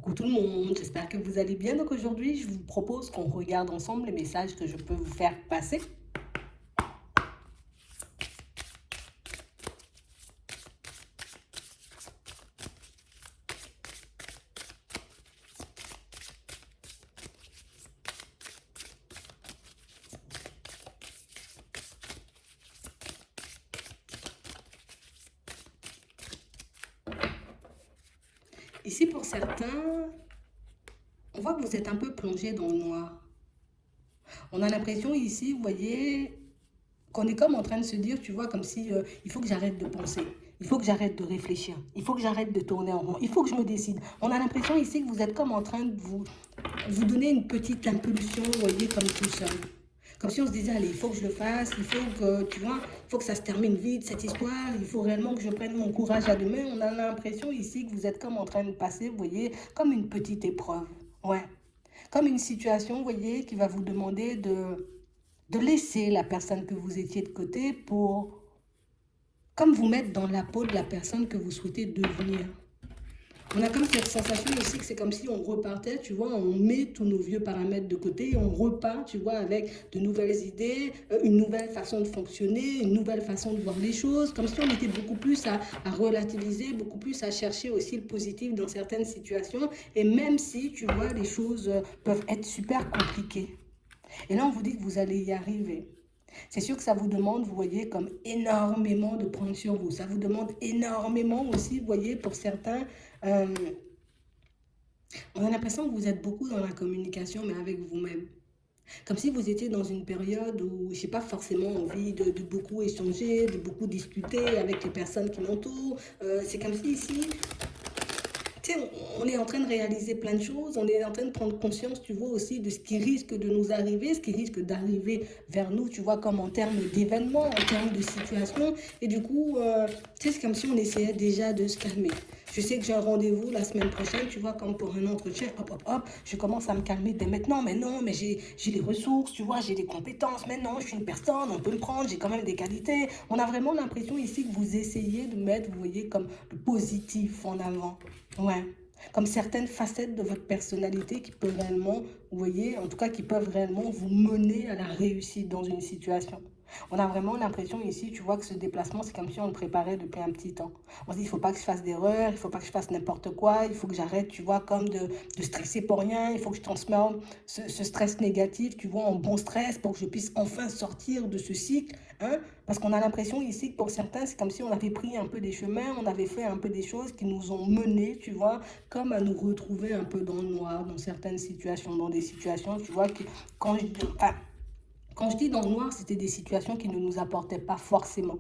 Coucou tout le monde, j'espère que vous allez bien. Donc aujourd'hui, je vous propose qu'on regarde ensemble les messages que je peux vous faire passer. Ici, pour certains, on voit que vous êtes un peu plongé dans le noir. On a l'impression ici, vous voyez, qu'on est comme en train de se dire, tu vois, comme si il faut que j'arrête de penser. Il faut que j'arrête de réfléchir. Il faut que j'arrête de tourner en rond. Il faut que je me décide. On a l'impression ici que vous êtes comme en train de vous donner une petite impulsion, vous voyez, comme tout seul. Comme si on se disait, allez, il faut que je le fasse, il faut que, tu vois, il faut que ça se termine vite, cette histoire, il faut réellement que je prenne mon courage à deux mains. On a l'impression ici que vous êtes comme en train de passer, vous voyez, comme une petite épreuve. Ouais. Comme une situation, vous voyez, qui va vous demander de laisser la personne que vous étiez de côté pour, comme vous mettre dans la peau de la personne que vous souhaitez devenir. On a comme cette sensation aussi que c'est comme si on repartait, tu vois, on met tous nos vieux paramètres de côté et on repart, tu vois, avec de nouvelles idées, une nouvelle façon de fonctionner, une nouvelle façon de voir les choses, comme si on était beaucoup plus à relativiser, beaucoup plus à chercher aussi le positif dans certaines situations. Et même si, tu vois, les choses peuvent être super compliquées. Et là, on vous dit que vous allez y arriver. C'est sûr que ça vous demande, vous voyez, comme énormément de prendre sur vous. Ça vous demande énormément aussi, vous voyez, pour certains, euh, on a l'impression que vous êtes beaucoup dans la communication, mais avec vous-même. Comme si vous étiez dans une période où je n'ai pas forcément envie de beaucoup échanger, de beaucoup discuter avec les personnes qui m'entourent. C'est comme si ici, tu sais, on est en train de réaliser plein de choses, on est en train de prendre conscience, tu vois, aussi de ce qui risque de nous arriver, ce qui risque d'arriver vers nous, tu vois, comme en termes d'événements, en termes de situations. Et du coup, tu sais, c'est comme si on essayait déjà de se calmer. Je sais que j'ai un rendez-vous la semaine prochaine, tu vois, comme pour un entretien, hop, hop, hop, je commence à me calmer dès maintenant, mais non, mais j'ai les ressources, tu vois, j'ai des compétences, mais non, je suis une personne, on peut me prendre, j'ai quand même des qualités. On a vraiment l'impression ici que vous essayez de mettre, vous voyez, comme le positif en avant. Ouais. Comme certaines facettes de votre personnalité qui peuvent réellement, vous voyez, en tout cas qui peuvent réellement vous mener à la réussite dans une situation. On a vraiment l'impression ici, tu vois, que ce déplacement, c'est comme si on le préparait depuis un petit temps. On se dit, il ne faut pas que je fasse d'erreur, il ne faut pas que je fasse n'importe quoi, il faut que j'arrête, tu vois, comme de stresser pour rien, il faut que je transforme ce stress négatif, tu vois, en bon stress pour que je puisse enfin sortir de ce cycle. Hein? Parce qu'on a l'impression ici que pour certains, c'est comme si on avait pris un peu des chemins, on avait fait un peu des choses qui nous ont menés, tu vois, comme à nous retrouver un peu dans le noir, dans certaines situations, dans des situations, tu vois, que quand je, enfin, quand je dis dans le noir, c'était des situations qui ne nous apportaient pas forcément.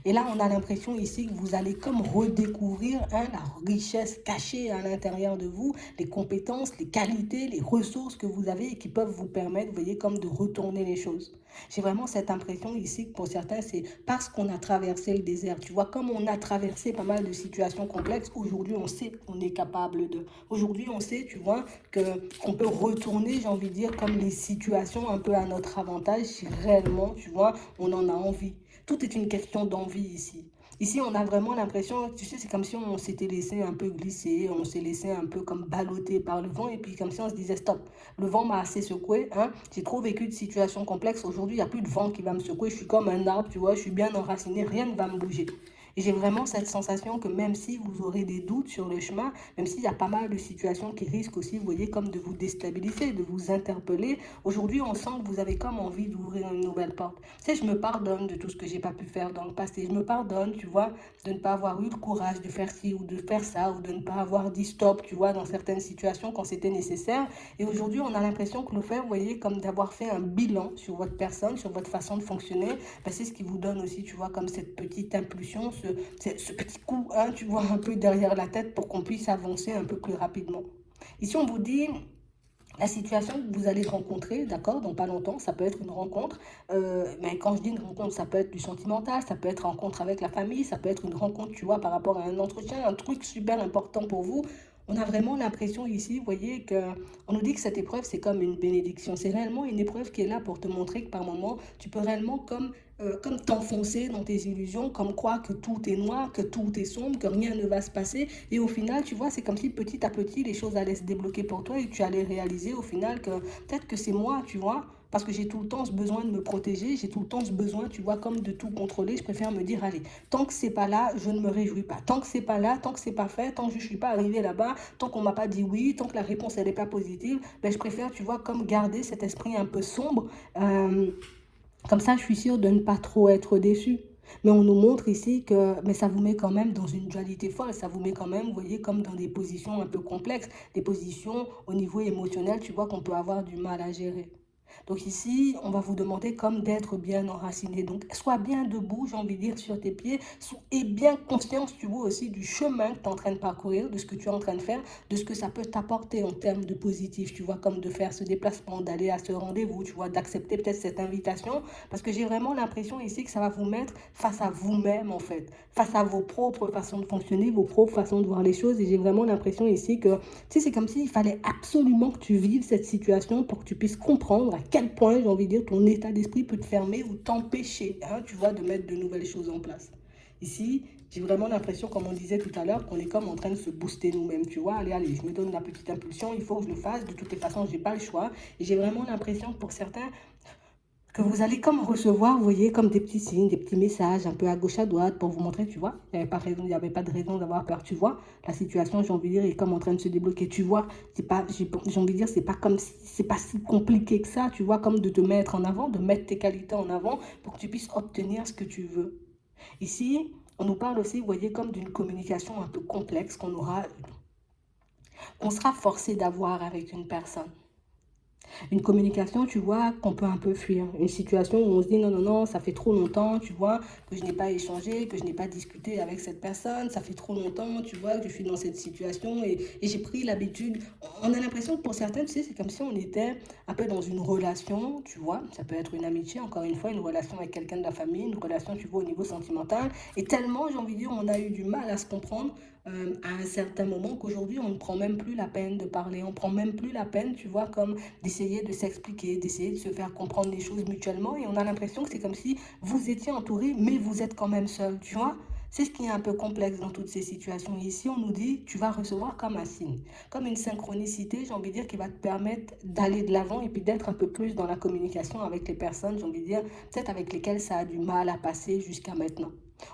Et là, on a l'impression ici que vous allez comme redécouvrir hein, la richesse cachée à l'intérieur de vous, les compétences, les qualités, les ressources que vous avez et qui peuvent vous permettre, vous voyez, comme de retourner les choses. J'ai vraiment cette impression ici que pour certains, c'est parce qu'on a traversé le désert. Tu vois, comme on a traversé pas mal de situations complexes, aujourd'hui, on sait qu'on est capable de. Aujourd'hui, on sait, tu vois, qu'on peut retourner, j'ai envie de dire, comme les situations un peu à notre avantage si réellement, tu vois, on en a envie. Tout est une question d'envie ici. Ici, on a vraiment l'impression, tu sais, c'est comme si on s'était laissé un peu glisser, on s'est laissé un peu comme ballotté par le vent, et puis comme si on se disait, stop, le vent m'a assez secoué, hein, j'ai trop vécu de situations complexes, aujourd'hui, il n'y a plus de vent qui va me secouer, je suis comme un arbre, tu vois, je suis bien enraciné, rien ne va me bouger. Et j'ai vraiment cette sensation que même si vous aurez des doutes sur le chemin, même s'il y a pas mal de situations qui risquent aussi, vous voyez, comme de vous déstabiliser, de vous interpeller, aujourd'hui, on sent que vous avez comme envie d'ouvrir une nouvelle porte. Tu sais, je me pardonne de tout ce que j'ai pas pu faire dans le passé. Je me pardonne, tu vois, de ne pas avoir eu le courage de faire ci ou de faire ça, ou de ne pas avoir dit stop, tu vois, dans certaines situations quand c'était nécessaire. Et aujourd'hui, on a l'impression que le fait, vous voyez, comme d'avoir fait un bilan sur votre personne, sur votre façon de fonctionner, ben, c'est ce qui vous donne aussi, tu vois, comme cette petite impulsion, ce petit coup, hein, tu vois, un peu derrière la tête pour qu'on puisse avancer un peu plus rapidement. Ici, on vous dit, la situation que vous allez rencontrer, d'accord, dans pas longtemps, ça peut être une rencontre, mais quand je dis une rencontre, ça peut être du sentimental, ça peut être rencontre avec la famille, ça peut être une rencontre, tu vois, par rapport à un entretien, un truc super important pour vous. On a vraiment l'impression ici, vous voyez, on nous dit que cette épreuve, c'est comme une bénédiction. C'est réellement une épreuve qui est là pour te montrer que par moment, tu peux réellement comme comme t'enfoncer dans tes illusions, comme croire que tout est noir, que tout est sombre, que rien ne va se passer. Et au final, tu vois, c'est comme si petit à petit, les choses allaient se débloquer pour toi et tu allais réaliser au final que peut-être que c'est moi, tu vois. Parce que j'ai tout le temps ce besoin de me protéger, j'ai tout le temps ce besoin, tu vois, comme de tout contrôler. Je préfère me dire, allez, tant que c'est pas là, je ne me réjouis pas. Tant que c'est pas là, tant que c'est pas fait, tant que je suis pas arrivé là-bas, tant qu'on m'a pas dit oui, tant que la réponse elle n'est pas positive, ben, je préfère, tu vois, comme garder cet esprit un peu sombre. Comme ça, je suis sûre de ne pas trop être déçue. Mais on nous montre ici que, mais ça vous met quand même dans une dualité folle, ça vous met quand même, vous voyez, comme dans des positions un peu complexes, des positions au niveau émotionnel, tu vois, qu'on peut avoir du mal à gérer. Donc ici, on va vous demander comme d'être bien enraciné. Donc, sois bien debout, j'ai envie de dire, sur tes pieds, et bien conscience, tu vois, aussi du chemin que tu es en train de parcourir, de ce que tu es en train de faire, de ce que ça peut t'apporter en termes de positif, tu vois, comme de faire ce déplacement, d'aller à ce rendez-vous, tu vois, d'accepter peut-être cette invitation, parce que j'ai vraiment l'impression ici que ça va vous mettre face à vous-même, en fait, face à vos propres façons de fonctionner, vos propres façons de voir les choses, et j'ai vraiment l'impression ici que, tu sais, c'est comme s'il fallait absolument que tu vives cette situation pour que tu puisses comprendre à quel point, j'ai envie de dire, ton état d'esprit peut te fermer ou t'empêcher, hein, tu vois, de mettre de nouvelles choses en place. Ici, j'ai vraiment l'impression, comme on disait tout à l'heure, qu'on est comme en train de se booster nous-mêmes, tu vois. Allez, allez, je me donne la petite impulsion, il faut que je le fasse. De toutes les façons, je n'ai pas le choix. Et j'ai vraiment l'impression, pour certains, que vous allez comme recevoir, vous voyez, comme des petits signes, des petits messages un peu à gauche, à droite pour vous montrer, tu vois, il n'y avait pas de raison d'avoir peur, tu vois. La situation, j'ai envie de dire, est comme en train de se débloquer, tu vois. C'est pas, j'ai envie de dire, c'est pas comme, c'est pas si compliqué que ça, tu vois, comme de te mettre en avant, de mettre tes qualités en avant pour que tu puisses obtenir ce que tu veux. Ici, on nous parle aussi, vous voyez, comme d'une communication un peu complexe qu'on sera forcé d'avoir avec une personne. Une communication, tu vois, qu'on peut un peu fuir. Une situation où on se dit non, non, non, ça fait trop longtemps, tu vois, que je n'ai pas échangé, que je n'ai pas discuté avec cette personne. Ça fait trop longtemps, tu vois, que je suis dans cette situation et j'ai pris l'habitude. On a l'impression que pour certains, tu sais, c'est comme si on était un peu dans une relation, tu vois. Ça peut être une amitié, encore une fois, une relation avec quelqu'un de la famille, une relation, tu vois, au niveau sentimental. Et tellement, j'ai envie de dire, on a eu du mal à se comprendre à un certain moment qu'aujourd'hui, on ne prend même plus la peine de parler. On ne prend même plus la peine, tu vois, comme d'essayer de s'expliquer, d'essayer de se faire comprendre les choses mutuellement. Et on a l'impression que c'est comme si vous étiez entouré, mais vous êtes quand même seul, tu vois. C'est ce qui est un peu complexe dans toutes ces situations. Et ici, on nous dit, tu vas recevoir comme un signe, comme une synchronicité, j'ai envie de dire, qui va te permettre d'aller de l'avant et puis d'être un peu plus dans la communication avec les personnes, j'ai envie de dire, peut-être avec lesquelles ça a du mal à passer jusqu'à maintenant.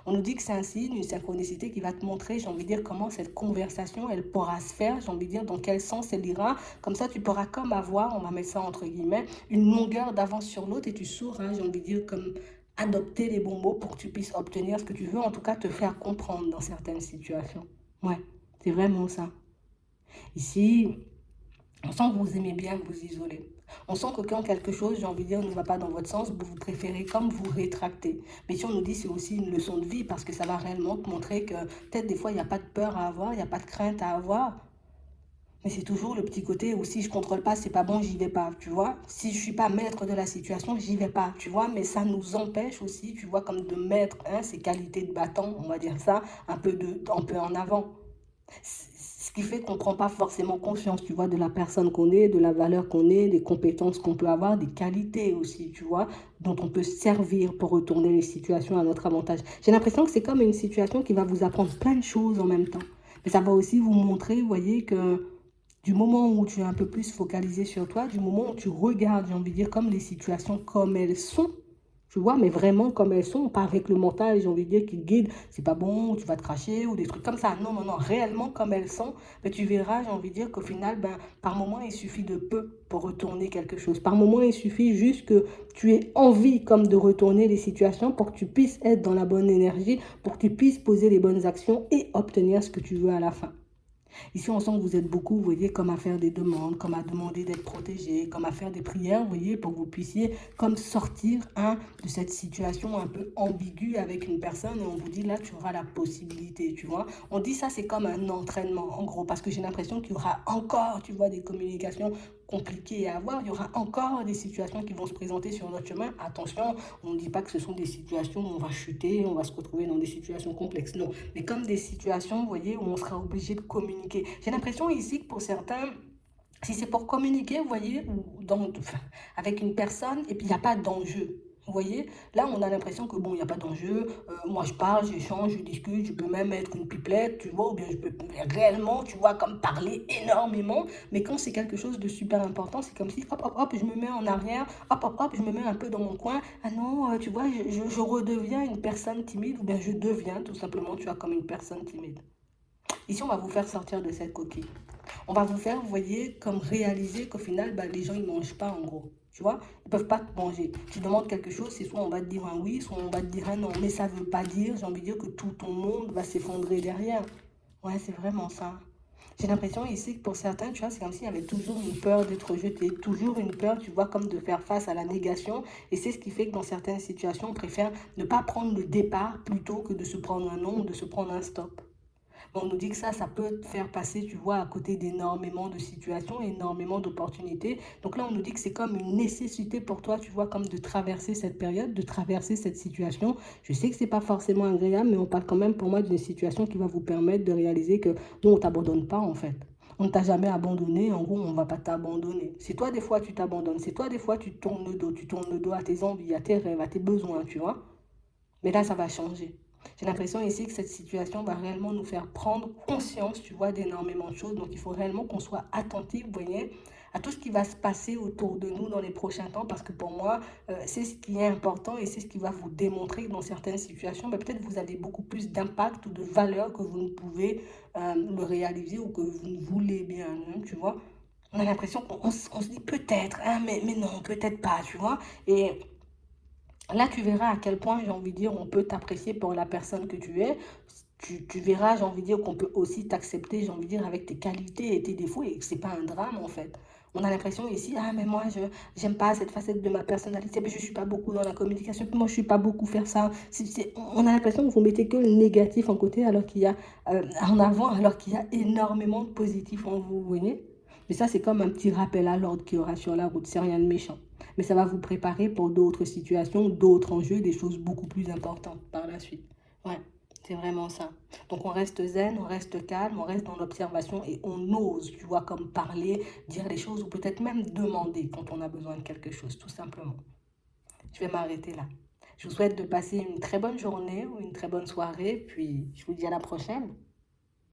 On nous dit que c'est un signe, une synchronicité qui va te montrer, j'ai envie de dire, comment cette conversation, elle pourra se faire, j'ai envie de dire, dans quel sens elle ira. Comme ça, tu pourras comme avoir, on va mettre ça entre guillemets, une longueur d'avance sur l'autre et tu sauras, j'ai envie de dire, comme adopter les bons mots pour que tu puisses obtenir ce que tu veux, en tout cas te faire comprendre dans certaines situations. Ouais, c'est vraiment ça. Ici, on sent que vous aimez bien vous isoler. On sent que quand quelque chose, j'ai envie de dire, ne va pas dans votre sens, vous préférez comme vous rétracter. Mais si on nous dit c'est aussi une leçon de vie parce que ça va réellement te montrer que peut-être des fois il n'y a pas de peur à avoir, il n'y a pas de crainte à avoir. Mais c'est toujours le petit côté où si je contrôle pas, c'est pas bon, j'y vais pas, tu vois. Si je suis pas maître de la situation, j'y vais pas, tu vois. Mais ça nous empêche aussi, tu vois, comme de mettre hein, ces qualités de battant, on va dire ça, un peu en avant. Ce qui fait qu'on ne prend pas forcément conscience, tu vois, de la personne qu'on est, de la valeur qu'on est, des compétences qu'on peut avoir, des qualités aussi, tu vois, dont on peut servir pour retourner les situations à notre avantage. J'ai l'impression que c'est comme une situation qui va vous apprendre plein de choses en même temps. Mais ça va aussi vous montrer, vous voyez, que du moment où tu es un peu plus focalisé sur toi, du moment où tu regardes, j'ai envie de dire, comme les situations comme elles sont, tu vois, mais vraiment comme elles sont, pas avec le mental, j'ai envie de dire, qui te guide, c'est pas bon, tu vas te cracher ou des trucs comme ça. Non, non, non, réellement comme elles sont, ben, tu verras, j'ai envie de dire qu'au final, ben, par moment, il suffit de peu pour retourner quelque chose. Par moment, il suffit juste que tu aies envie comme de retourner les situations pour que tu puisses être dans la bonne énergie, pour que tu puisses poser les bonnes actions et obtenir ce que tu veux à la fin. Ici, on sent que vous êtes beaucoup, vous voyez, comme à faire des demandes, comme à demander d'être protégé, comme à faire des prières, vous voyez, pour que vous puissiez comme sortir hein, de cette situation un peu ambiguë avec une personne et on vous dit là, tu auras la possibilité, tu vois. On dit ça, c'est comme un entraînement, en gros, parce que j'ai l'impression qu'il y aura encore, tu vois, des communications compliquées à avoir, il y aura encore des situations qui vont se présenter sur notre chemin. Attention, on ne dit pas que ce sont des situations où on va chuter, on va se retrouver dans des situations complexes, non. Mais comme des situations, vous voyez, où on sera obligé de communiquer. J'ai l'impression ici que pour certains, si c'est pour communiquer, vous voyez, ou dans, enfin, avec une personne, et puis il n'y a pas d'enjeu. Vous voyez? Là, on a l'impression que bon, il n'y a pas d'enjeu. Moi, je parle, j'échange, je discute, je peux même être une pipelette, tu vois, ou bien je peux réellement, tu vois, comme parler énormément. Mais quand c'est quelque chose de super important, c'est comme si, hop, hop, hop, je me mets en arrière, hop, hop, hop, je me mets un peu dans mon coin. Ah non, tu vois, je redeviens une personne timide, ou bien je deviens tout simplement, tu vois, comme une personne timide. Ici, on va vous faire sortir de cette coquille. On va vous faire, vous voyez, comme réaliser qu'au final, bah, les gens, ils ne mangent pas en gros. Tu vois, ils ne peuvent pas te manger. Tu demandes quelque chose, c'est soit on va te dire un oui, soit on va te dire un non. Mais ça ne veut pas dire, j'ai envie de dire, que tout ton monde va s'effondrer derrière. Ouais, c'est vraiment ça. J'ai l'impression ici que pour certains, tu vois, c'est comme s'il y avait toujours une peur d'être rejeté, toujours une peur, tu vois, comme de faire face à la négation. Et c'est ce qui fait que dans certaines situations, on préfère ne pas prendre le départ plutôt que de se prendre un non ou de se prendre un stop. On nous dit que ça peut te faire passer, tu vois, à côté d'énormément de situations, énormément d'opportunités. Donc là, on nous dit que c'est comme une nécessité pour toi, tu vois, comme de traverser cette période, de traverser cette situation. Je sais que c'est pas forcément agréable, mais on parle quand même pour moi d'une situation qui va vous permettre de réaliser que nous, on t'abandonne pas, en fait. On ne t'a jamais abandonné, en gros, on ne va pas t'abandonner. Si toi, des fois, tu t'abandonnes, si toi, des fois, tu tournes le dos à tes envies, à tes rêves, à tes besoins, tu vois. Mais là, ça va changer. J'ai l'impression ici que cette situation va réellement nous faire prendre conscience, tu vois, d'énormément de choses. Donc, il faut réellement qu'on soit attentif, vous voyez, à tout ce qui va se passer autour de nous dans les prochains temps. Parce que pour moi, c'est ce qui est important et c'est ce qui va vous démontrer que dans certaines situations, ben, peut-être vous avez beaucoup plus d'impact ou de valeur que vous ne pouvez le réaliser ou que vous ne voulez bien, hein, tu vois. On a l'impression qu'on se dit peut-être, hein, mais non, peut-être pas, tu vois. Et là, tu verras à quel point, j'ai envie de dire, on peut t'apprécier pour la personne que tu es. Tu verras, j'ai envie de dire, qu'on peut aussi t'accepter, j'ai envie de dire, avec tes qualités et tes défauts et que c'est pas un drame en fait. On a l'impression ici, ah mais moi, je j'aime pas cette facette de ma personnalité, mais je suis pas beaucoup dans la communication, puis moi, je suis pas beaucoup faire ça. On a l'impression que vous mettez que le négatif en côté alors qu'il y a, en avant, alors qu'il y a énormément de positif en vous, vous voyez. Mais ça, c'est comme un petit rappel à l'ordre qu'il y aura sur la route, c'est rien de méchant. Mais ça va vous préparer pour d'autres situations, d'autres enjeux, des choses beaucoup plus importantes par la suite. Ouais, c'est vraiment ça. Donc on reste zen, on reste calme, on reste dans l'observation et on ose, tu vois, comme parler, dire les choses ou peut-être même demander quand on a besoin de quelque chose, tout simplement. Je vais m'arrêter là. Je vous souhaite de passer une très bonne journée ou une très bonne soirée, puis je vous dis à la prochaine.